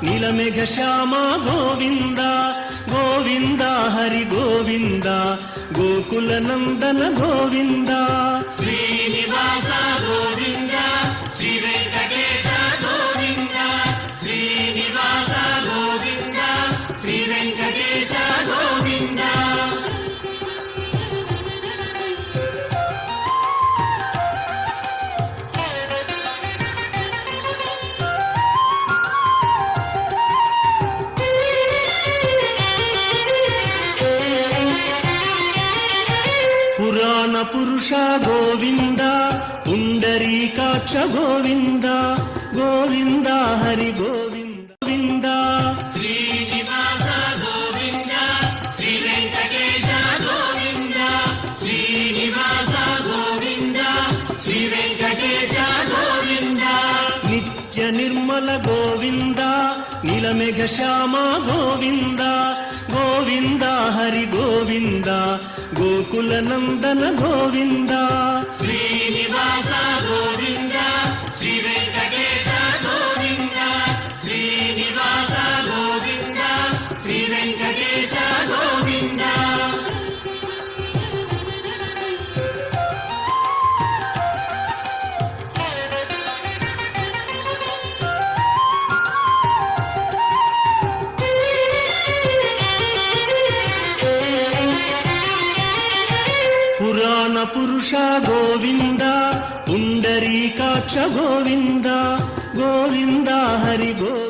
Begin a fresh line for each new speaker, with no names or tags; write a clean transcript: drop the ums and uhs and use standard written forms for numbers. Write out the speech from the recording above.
నీలమేఘ శ్యామ గోవింద గోవింద హరి గోవింద గోకుల నందన గోవింద
శ్రీనివాస గోవింద శ్రీ వెంకటేశ గోవింద శ్రీనివాస గోవింద శ్రీ వెంకటేశ గోవింద
పురాణ పురుష గోవింద పుండరీకాక్ష గోవింద గోవింద హరి గోవింద గోవింద
శ్రీనివాస గోవింద శ్రీ వెంకటేశ గోవింద శ్రీనివాస గోవింద శ్రీ వెంకటేశ గోవింద
నిత్య నిర్మల గోవింద నీలమేఘ శ్యామ గోవింద గోవింద హరి గోవింద గోకుల నందన గోవింద
శ్రీనివాస గోవింద శ్రీ వెంకటేశ గోవింద శ్రీనివాస గోవింద శ్రీ వెంకటేశ గోవింద
పురాణ పురుష గోవింద పుండరీకాక్ష గోవింద గోవింద హరి గోవింద